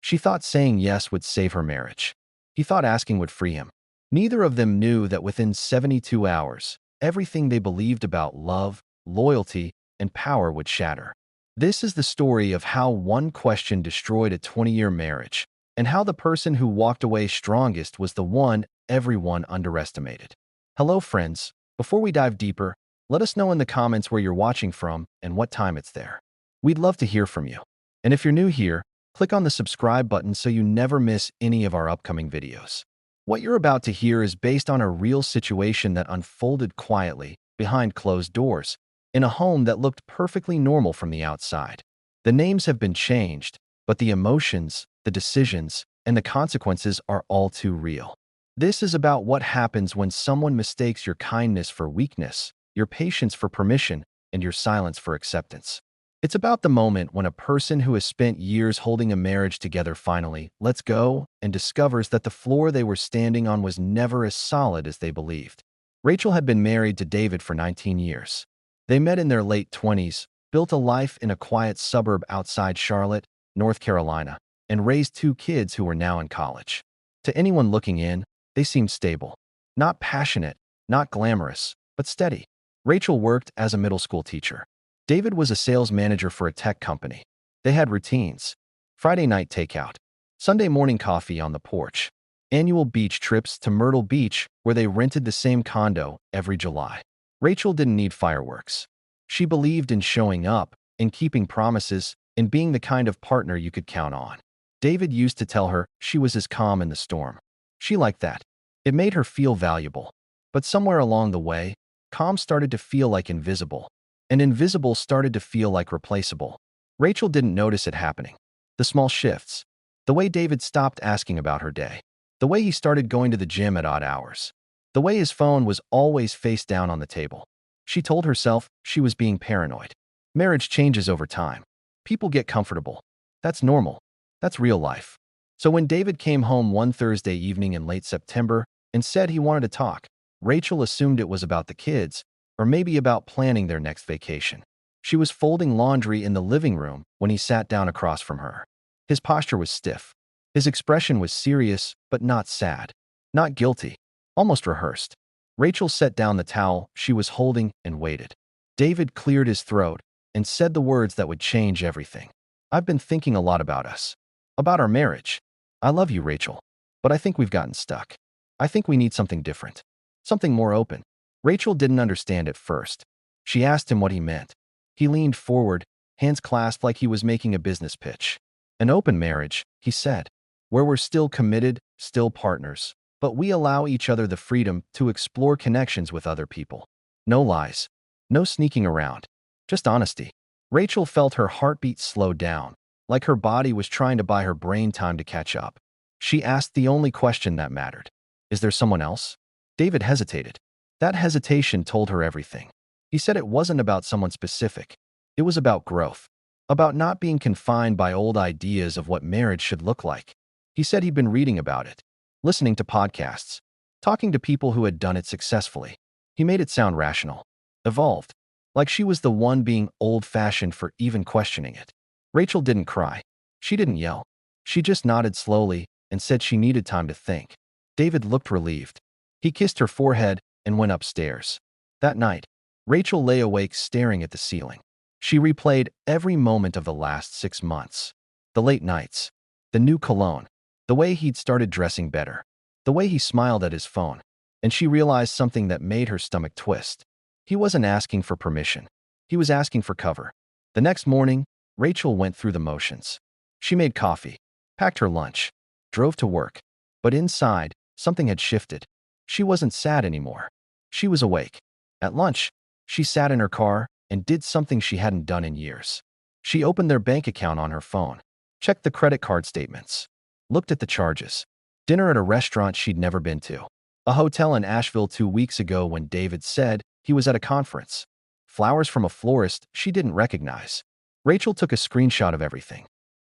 She thought saying yes would save her marriage. He thought asking would free him. Neither of them knew that within 72 hours, everything they believed about love, loyalty, and power would shatter. This is the story of how one question destroyed a 20-year marriage, and how the person who walked away strongest was the one everyone underestimated. Hello, friends. Before we dive deeper, let us know in the comments where you're watching from and what time it's there. We'd love to hear from you. And if you're new here, click on the subscribe button so you never miss any of our upcoming videos. What you're about to hear is based on a real situation that unfolded quietly, behind closed doors, in a home that looked perfectly normal from the outside. The names have been changed, but the emotions, the decisions, and the consequences are all too real. This is about what happens when someone mistakes your kindness for weakness, your patience for permission, and your silence for acceptance. It's about the moment when a person who has spent years holding a marriage together finally lets go and discovers that the floor they were standing on was never as solid as they believed. Rachel had been married to David for 19 years. They met in their late 20s, built a life in a quiet suburb outside Charlotte, North Carolina, and raised 2 kids who were now in college. To anyone looking in, they seemed stable. Not passionate, not glamorous, but steady. Rachel worked as a middle school teacher. David was a sales manager for a tech company. They had routines: Friday night takeout, Sunday morning coffee on the porch, annual beach trips to Myrtle Beach where they rented the same condo every July. Rachel didn't need fireworks. She believed in showing up, in keeping promises, in being the kind of partner you could count on. David used to tell her she was his calm in the storm. She liked that. It made her feel valuable. But somewhere along the way, calm started to feel like invisible, and invisible started to feel like replaceable. Rachel didn't notice it happening. The small shifts. The way David stopped asking about her day. The way he started going to the gym at odd hours. The way his phone was always face down on the table. She told herself she was being paranoid. Marriage changes over time. People get comfortable. That's normal. That's real life. So when David came home one Thursday evening in late September and said he wanted to talk, Rachel assumed it was about the kids, or maybe about planning their next vacation. She was folding laundry in the living room when he sat down across from her. His posture was stiff. His expression was serious, but not sad. Not guilty. Almost rehearsed. Rachel set down the towel she was holding and waited. David cleared his throat and said the words that would change everything. "I've been thinking a lot about us. About our marriage. I love you, Rachel. But I think we've gotten stuck. I think we need something different. Something more open." Rachel didn't understand at first. She asked him what he meant. He leaned forward, hands clasped like he was making a business pitch. "An open marriage," he said, "where we're still committed, still partners, but we allow each other the freedom to explore connections with other people. No lies. No sneaking around. Just honesty." Rachel felt her heartbeat slow down, like her body was trying to buy her brain time to catch up. She asked the only question that mattered. "Is there someone else?" David hesitated. That hesitation told her everything. He said it wasn't about someone specific. It was about growth. About not being confined by old ideas of what marriage should look like. He said he'd been reading about it, listening to podcasts, talking to people who had done it successfully. He made it sound rational, evolved, like she was the one being old-fashioned for even questioning it. Rachel didn't cry. She didn't yell. She just nodded slowly and said she needed time to think. David looked relieved. He kissed her forehead and went upstairs. That night, Rachel lay awake staring at the ceiling. She replayed every moment of the last 6 months. The late nights, the new cologne, the way he'd started dressing better, the way he smiled at his phone, and she realized something that made her stomach twist. He wasn't asking for permission. He was asking for cover. The next morning, Rachel went through the motions. She made coffee, packed her lunch, drove to work. But inside, something had shifted. She wasn't sad anymore. She was awake. At lunch, she sat in her car and did something she hadn't done in years. She opened their bank account on her phone, checked the credit card statements, looked at the charges. Dinner at a restaurant she'd never been to. A hotel in Asheville 2 weeks ago when David said he was at a conference. Flowers from a florist she didn't recognize. Rachel took a screenshot of everything.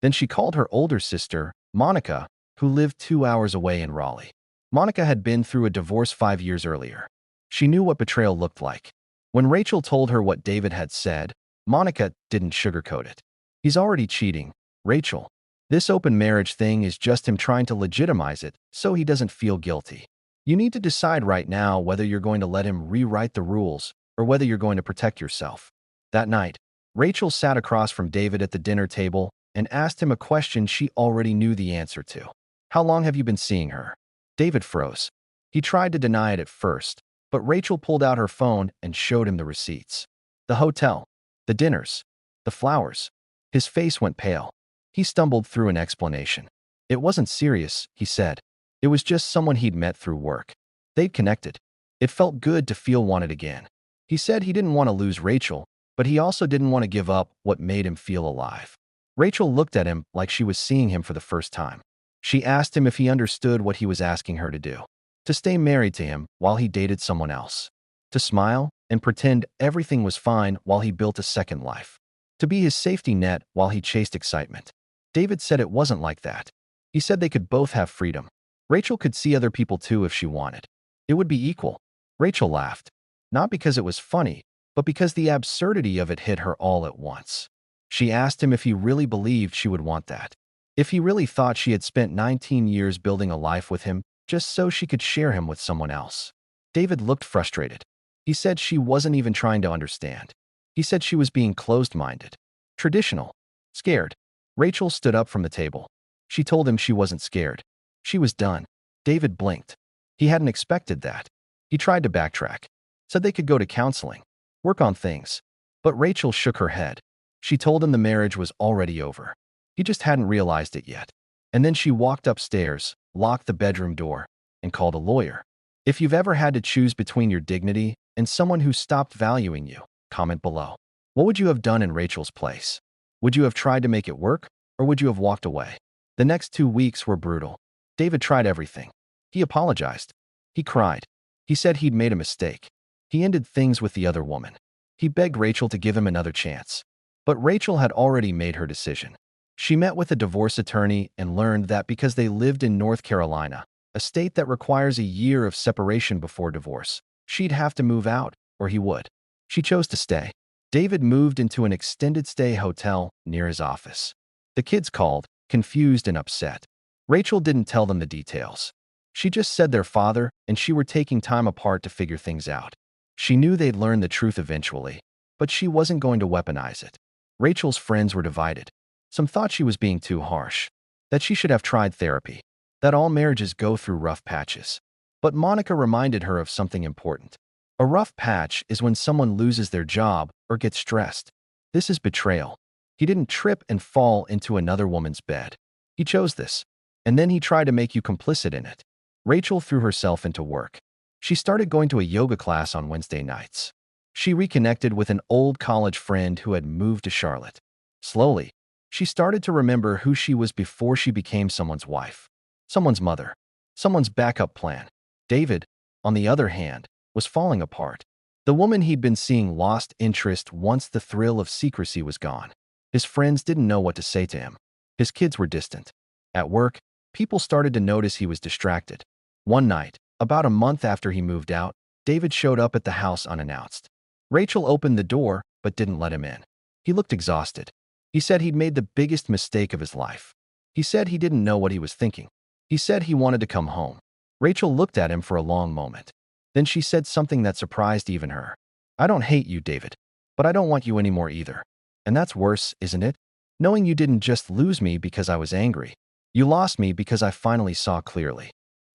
Then she called her older sister, Monica, who lived 2 hours away in Raleigh. Monica had been through a divorce 5 years earlier. She knew what betrayal looked like. When Rachel told her what David had said, Monica didn't sugarcoat it. "He's already cheating, Rachel. This open marriage thing is just him trying to legitimize it so he doesn't feel guilty. You need to decide right now whether you're going to let him rewrite the rules or whether you're going to protect yourself." That night, Rachel sat across from David at the dinner table and asked him a question she already knew the answer to. "How long have you been seeing her?" David froze. He tried to deny it at first, but Rachel pulled out her phone and showed him the receipts. The hotel, the dinners, the flowers. His face went pale. He stumbled through an explanation. "It wasn't serious," he said. "It was just someone he'd met through work. They'd connected. It felt good to feel wanted again." He said he didn't want to lose Rachel, but he also didn't want to give up what made him feel alive. Rachel looked at him like she was seeing him for the first time. She asked him if he understood what he was asking her to do. To stay married to him while he dated someone else. To smile and pretend everything was fine while he built a second life. To be his safety net while he chased excitement. David said it wasn't like that. He said they could both have freedom. Rachel could see other people too if she wanted. It would be equal. Rachel laughed. Not because it was funny, but because the absurdity of it hit her all at once. She asked him if he really believed she would want that. If he really thought she had spent 19 years building a life with him just so she could share him with someone else. David looked frustrated. He said she wasn't even trying to understand. He said she was being closed-minded. Traditional. Scared. Rachel stood up from the table. She told him she wasn't scared. She was done. David blinked. He hadn't expected that. He tried to backtrack. Said they could go to counseling. Work on things. But Rachel shook her head. She told him the marriage was already over. He just hadn't realized it yet. And then she walked upstairs, locked the bedroom door, and called a lawyer. If you've ever had to choose between your dignity and someone who stopped valuing you, comment below. What would you have done in Rachel's place? Would you have tried to make it work, or would you have walked away? The next 2 weeks were brutal. David tried everything. He apologized. He cried. He said he'd made a mistake. He ended things with the other woman. He begged Rachel to give him another chance. But Rachel had already made her decision. She met with a divorce attorney and learned that because they lived in North Carolina, a state that requires a year of separation before divorce, she'd have to move out, or he would. She chose to stay. David moved into an extended stay hotel near his office. The kids called, confused and upset. Rachel didn't tell them the details. She just said their father and she were taking time apart to figure things out. She knew they'd learn the truth eventually, but she wasn't going to weaponize it. Rachel's friends were divided. Some thought she was being too harsh, that she should have tried therapy, that all marriages go through rough patches. But Monica reminded her of something important. A rough patch is when someone loses their job or gets stressed. This is betrayal. He didn't trip and fall into another woman's bed. He chose this, and then he tried to make you complicit in it. Rachel threw herself into work. She started going to a yoga class on Wednesday nights. She reconnected with an old college friend who had moved to Charlotte. Slowly, she started to remember who she was before she became someone's wife, someone's mother, someone's backup plan. David, on the other hand, was falling apart. The woman he'd been seeing lost interest once the thrill of secrecy was gone. His friends didn't know what to say to him. His kids were distant. At work, people started to notice he was distracted. One night, about a month after he moved out, David showed up at the house unannounced. Rachel opened the door, but didn't let him in. He looked exhausted. He said he'd made the biggest mistake of his life. He said he didn't know what he was thinking. He said he wanted to come home. Rachel looked at him for a long moment. Then she said something that surprised even her. "I don't hate you, David, but I don't want you anymore either. And that's worse, isn't it? Knowing you didn't just lose me because I was angry. You lost me because I finally saw clearly."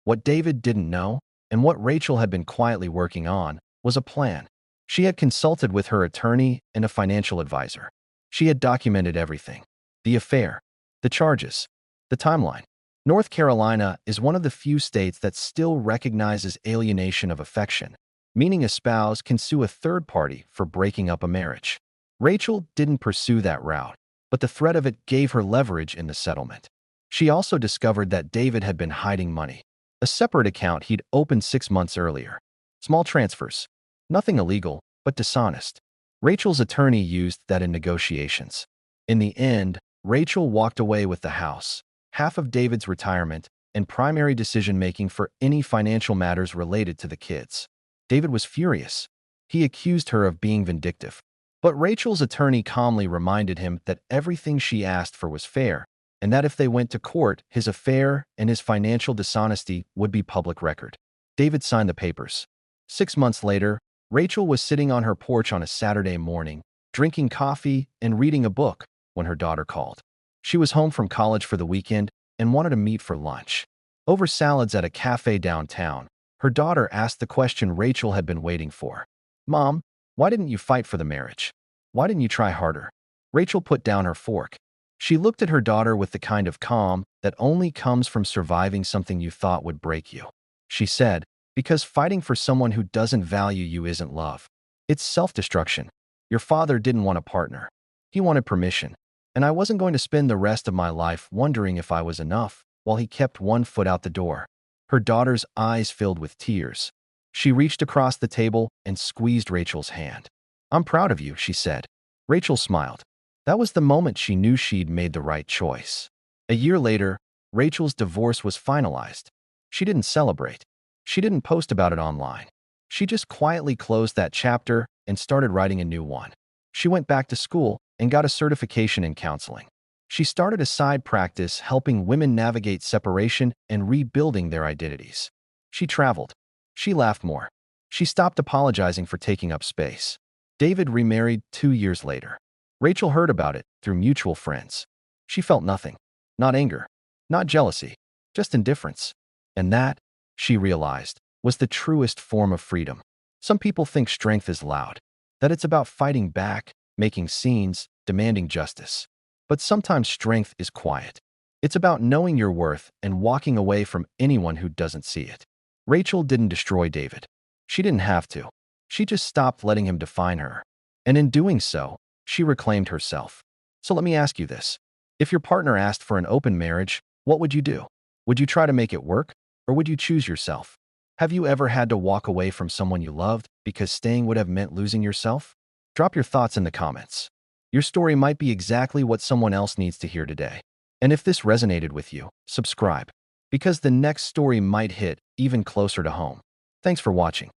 What David didn't know, and what Rachel had been quietly working on, was a plan. She had consulted with her attorney and a financial advisor. She had documented everything. The affair, the charges, the timeline. North Carolina is one of the few states that still recognizes alienation of affection, meaning a spouse can sue a third party for breaking up a marriage. Rachel didn't pursue that route, but the threat of it gave her leverage in the settlement. She also discovered that David had been hiding money, a separate account he'd opened 6 months earlier. Small transfers. Nothing illegal, but dishonest. Rachel's attorney used that in negotiations. In the end, Rachel walked away with the house, half of David's retirement, and primary decision-making for any financial matters related to the kids. David was furious. He accused her of being vindictive. But Rachel's attorney calmly reminded him that everything she asked for was fair, and that if they went to court, his affair and his financial dishonesty would be public record. David signed the papers. 6 months later, Rachel was sitting on her porch on a Saturday morning, drinking coffee and reading a book when her daughter called. She was home from college for the weekend and wanted to meet for lunch. Over salads at a cafe downtown, her daughter asked the question Rachel had been waiting for. "Mom, why didn't you fight for the marriage? Why didn't you try harder?" Rachel put down her fork. She looked at her daughter with the kind of calm that only comes from surviving something you thought would break you. She said, "Because fighting for someone who doesn't value you isn't love. It's self-destruction. Your father didn't want a partner. He wanted permission. And I wasn't going to spend the rest of my life wondering if I was enough while he kept one foot out the door." Her daughter's eyes filled with tears. She reached across the table and squeezed Rachel's hand. "I'm proud of you," she said. Rachel smiled. That was the moment she knew she'd made the right choice. A year later, Rachel's divorce was finalized. She didn't celebrate. She didn't post about it online. She just quietly closed that chapter and started writing a new one. She went back to school and got a certification in counseling. She started a side practice helping women navigate separation and rebuilding their identities. She traveled. She laughed more. She stopped apologizing for taking up space. David remarried 2 years later. Rachel heard about it through mutual friends. She felt nothing. Not anger. Not jealousy. Just indifference. And that, she realized, was the truest form of freedom. Some people think strength is loud, that it's about fighting back, making scenes, demanding justice. But sometimes strength is quiet. It's about knowing your worth and walking away from anyone who doesn't see it. Rachel didn't destroy David. She didn't have to. She just stopped letting him define her. And in doing so, she reclaimed herself. So let me ask you this. If your partner asked for an open marriage, what would you do? Would you try to make it work, or would you choose yourself? Have you ever had to walk away from someone you loved because staying would have meant losing yourself? Drop your thoughts in the comments. Your story might be exactly what someone else needs to hear today. And if this resonated with you, subscribe, because the next story might hit even closer to home. Thanks for watching.